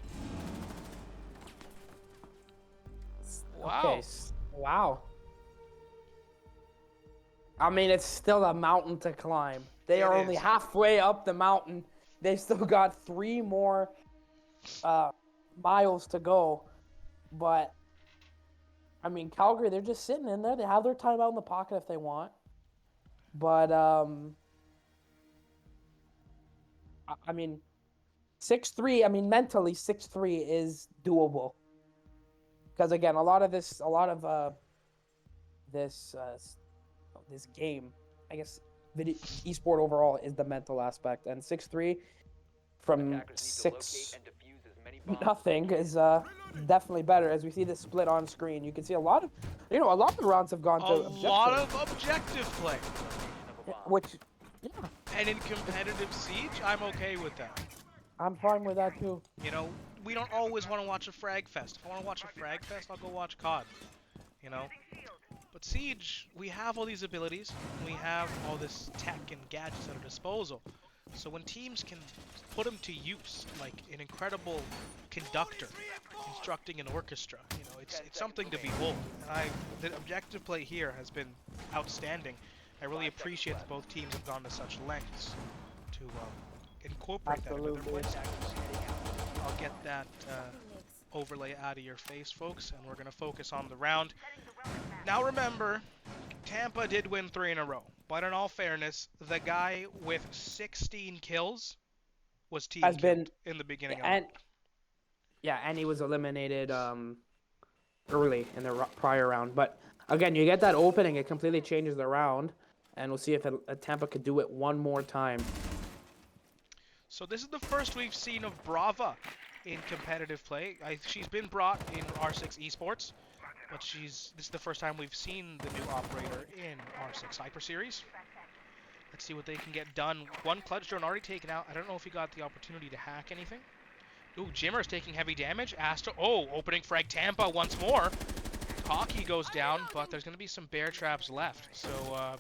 S2: Wow.
S1: Okay. Wow. I mean, it's still a mountain to climb. They are only halfway up the mountain. They still got 3 more miles to go. But, I mean, Calgary, they're just sitting in there. They have their timeout in the pocket if they want. But, I mean, 6-3, I mean, mentally, 6-3 is doable. Because, again, a lot of this game, I guess, esport overall is the mental aspect. And 6-3 from 6-0 is definitely better. As we see this split on screen, you can see a lot of the rounds have gone to objective.
S2: A lot of objective play.
S1: Which, yeah.
S2: And in competitive Siege, I'm okay with that.
S1: I'm fine with that too.
S2: You know, we don't always want to watch a frag fest. If I want to watch a frag fest, I'll go watch COD. You know? But Siege, we have all these abilities, we have all this tech and gadgets at our disposal. So when teams can put them to use, like an incredible conductor constructing an orchestra, you know, it's something to behold. And the objective play here has been outstanding. I really appreciate that both teams have gone to such lengths to incorporate that into their play. I'll get that overlay out of your face, folks, and we're going to focus on the round. Now remember, Tampa did win 3 in a row, but in all fairness, the guy with 16 kills was team killed in the beginning of the round.
S1: Yeah, and he was eliminated early in the prior round. But again, you get that opening, it completely changes the round, and we'll see if Tampa could do it one more time.
S2: So this is the first we've seen of Brava in competitive play. She's been brought in R6 Esports, but this is the first time we've seen the new operator in R6 Hyper Series. Let's see what they can get done. One clutch drone already taken out. I don't know if he got the opportunity to hack anything. Ooh, Jimmer's taking heavy damage. Opening frag Tampa once more. Hockey goes down, but there's going to be some bear traps left. So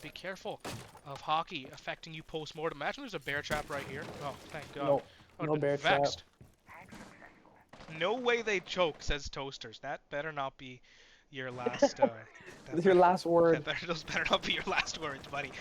S2: be careful of Hockey affecting you post-mortem. Imagine there's a bear trap right here. Oh, thank God.
S1: No bear trap.
S2: No way they choke, says Toasters. That better not be your last.
S1: Your last word.
S2: Those better not be your last words, buddy.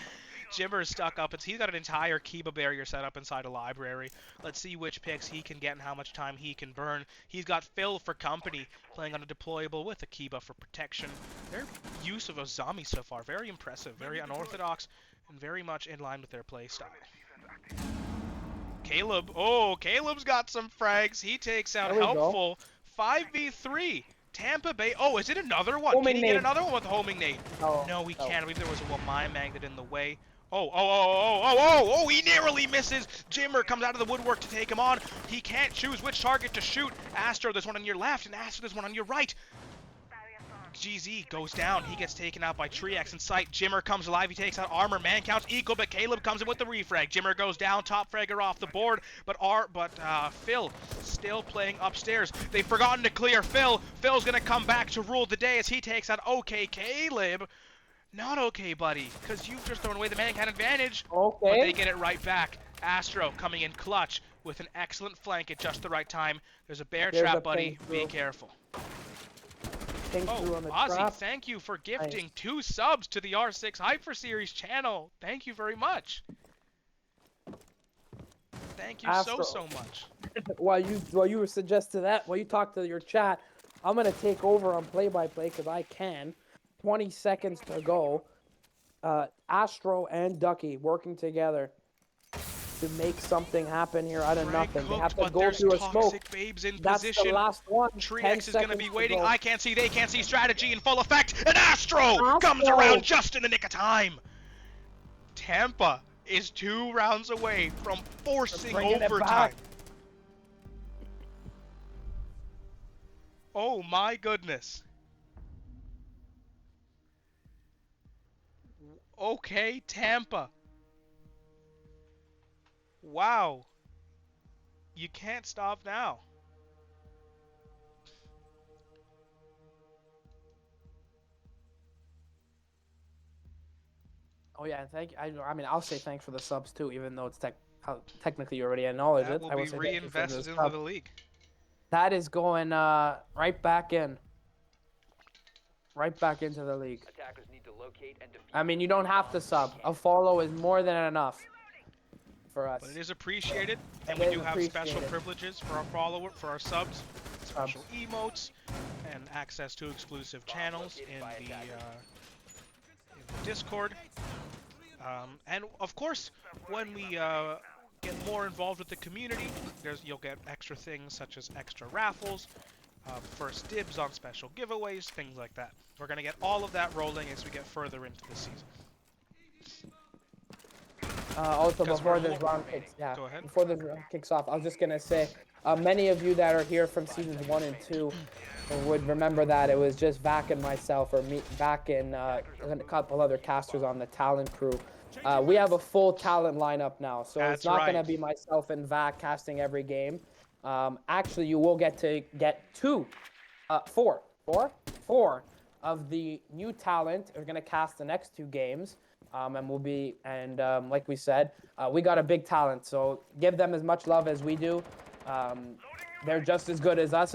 S2: Jimmer's stuck up. He's got an entire Kiba barrier set up inside a library. Let's see which picks he can get and how much time he can burn. He's got Phil for company, playing on a deployable with a Kiba for protection. Their use of a zombie so far, very impressive, very unorthodox, and very much in line with their playstyle. Caleb, Caleb's got some frags. He takes out Helpful. 5v3. Tampa Bay. Oh, is it another one?
S1: Homing
S2: Can he get
S1: nade.
S2: another one with homing nade? No, we can't. I believe there was a Wamai magnet in the way. Oh, he narrowly misses. Jimmer comes out of the woodwork to take him on. He can't choose which target to shoot. Astro, there's one on your left, and Astro, there's one on your right. GZ goes down. He gets taken out by Triax in sight. Jimmer comes alive. He takes out Armor. Man counts equal, but Caleb comes in with the refrag. Jimmer goes down. Top fragger off the board, but Phil still playing upstairs. They've forgotten to clear Phil. Phil's gonna come back to rule the day as he takes out OK Caleb. Not okay, buddy, because you've just thrown away the man count advantage.
S1: Okay.
S2: But they get it right back. Astro coming in clutch with an excellent flank at just the right time. There's a bear trap, buddy. Be careful.
S1: On the
S2: Ozzy,
S1: trap.
S2: thank you for gifting 2 subs to the R6 Hyper Series channel. Thank you very much. Thank you
S1: Astro.
S2: so much.
S1: While you suggest to that, while you talk to your chat, I'm gonna take over on play-by-play because I can. 20 seconds to go. Astro and Ducky working together to make something happen here out of nothing. They have to go through a smoke.
S2: Babes in
S1: That's
S2: position.
S1: the last one.
S2: Triax is going to be waiting.
S1: Go.
S2: I can't see. They can't see. Strategy in full effect. And Astro comes around just in the nick of time. Tampa is 2 rounds away from forcing overtime. Oh my goodness. Okay, Tampa. Wow. You can't stop now.
S1: Oh yeah, thank you. I mean, I'll say thanks for the subs too, even though it's technically you already acknowledge
S2: that
S1: it.
S2: Will
S1: I will
S2: be
S1: say
S2: reinvested into the league.
S1: That is going right back in. Right back into the league.
S5: Attackers need to locate and defuse.
S1: I mean, you don't have to sub. A follow is more than enough for us.
S2: But it is appreciated, and
S1: It
S2: we
S1: is
S2: do have special
S1: appreciated.
S2: privileges for our subs, special emotes, and access to exclusive channels in the Discord. And of course, when we get more involved with the community, you'll get extra things such as extra raffles, first dibs on special giveaways, things like that. We're going to get all of that rolling as we get further into the season.
S1: Also, before this round kicks off, I was just gonna say, many of you that are here from seasons 1 and 2 would remember that it was just Vac and myself, or me, Vac and a couple other casters on the talent crew. We have a full talent lineup now, so it's not gonna be myself and Vac casting every game. Actually, you will get to get four of the new talent are gonna cast the next 2 games. Like we said, we got a big talent, so give them as much love as we do. They're just as good as us,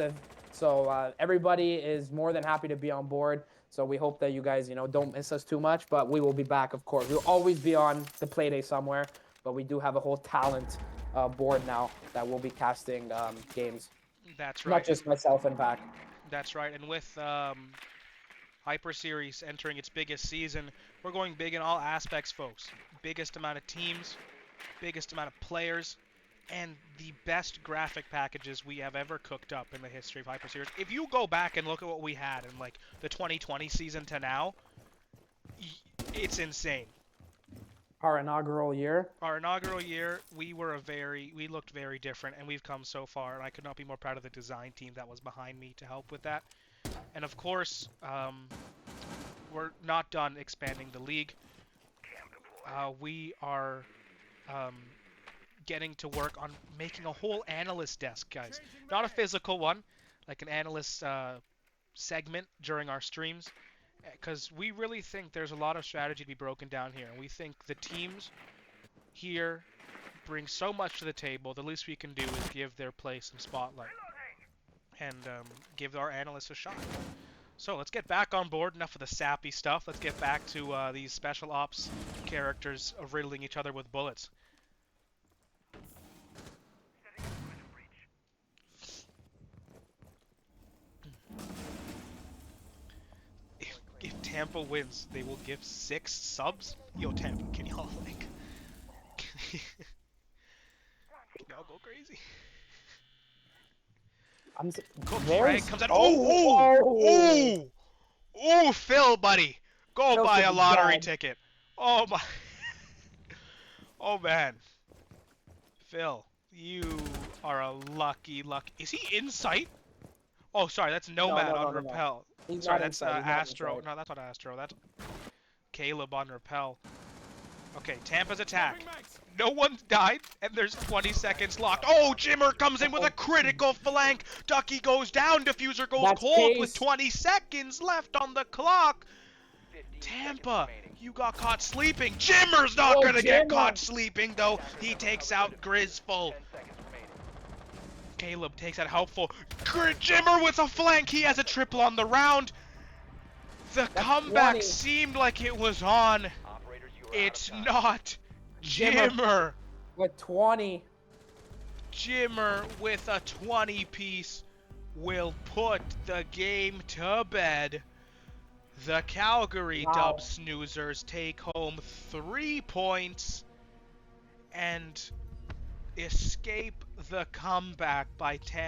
S1: so everybody is more than happy to be on board. So we hope that you guys, don't miss us too much, but we will be back, of course. We'll always be on the Playday somewhere, but we do have a whole talent board now that will be casting games.
S2: That's right.
S1: Not just myself and Vac.
S2: That's right, and with Hyper Series entering its biggest season, we're going big in all aspects, folks. Biggest amount of teams, biggest amount of players, and the best graphic packages we have ever cooked up in the history of Hyper Series. If you go back and look at what we had in like the 2020 season to now, it's insane.
S1: Our inaugural year, we looked very different, and we've come so far, and I could not be more proud of the design team that was behind me to help with that. And of course, we're not done expanding the league. We are getting to work on making a whole analyst desk, guys. Not a physical one, like an analyst segment during our streams, because we really think there's a lot of strategy to be broken down here. And we think the teams here bring so much to the table, the least we can do is give their play some spotlight.
S2: and give our analysts a shot. So let's get back on board. Enough of the sappy stuff. Let's get back to these special ops characters riddling each other with bullets. If Tampa wins, they will give 6 subs. Yo, Tampa, can y'all like? Can y'all go crazy? Cook Frank comes out. Oh, Phil, buddy, go
S1: Phil
S2: buy
S1: should
S2: a
S1: be
S2: lottery
S1: dead.
S2: ticket. Oh my. Oh man. Phil, you are a lucky. Is he in sight? Oh, sorry, that's Nomad on
S1: no.
S2: Repel.
S1: He's
S2: Sorry,
S1: not
S2: that's
S1: inside, he's not
S2: Astro.
S1: inside.
S2: No, that's not Astro. That's Caleb on Repel. Okay, Tampa's attack. No one's died, and there's 20 seconds locked. Oh, Jimmer comes in with a critical flank. Ducky goes down. Diffuser goes
S1: That's
S2: cold with
S1: Case.
S2: 20 seconds left on the clock.
S5: 15
S2: Tampa,
S5: seconds remaining.
S2: you got caught sleeping. Jimmer's not
S1: Oh,
S2: gonna get
S1: Jimmer.
S2: caught sleeping, though. He takes out Grizzful.
S5: 10 seconds remaining.
S2: Caleb takes out Helpful. Jimmer with a flank. He has a triple on the round. The comeback
S1: 20.
S2: seemed like it was on.
S5: Operators, you are
S2: It's
S5: out of time.
S2: not.
S1: Jimmer.
S2: Jimmer.
S1: With 20.
S2: Jimmer with a 20 piece will put the game to bed. The Calgary
S1: Wow.
S2: Dub Snoozers take home 3 points and escape the comeback by Tampa.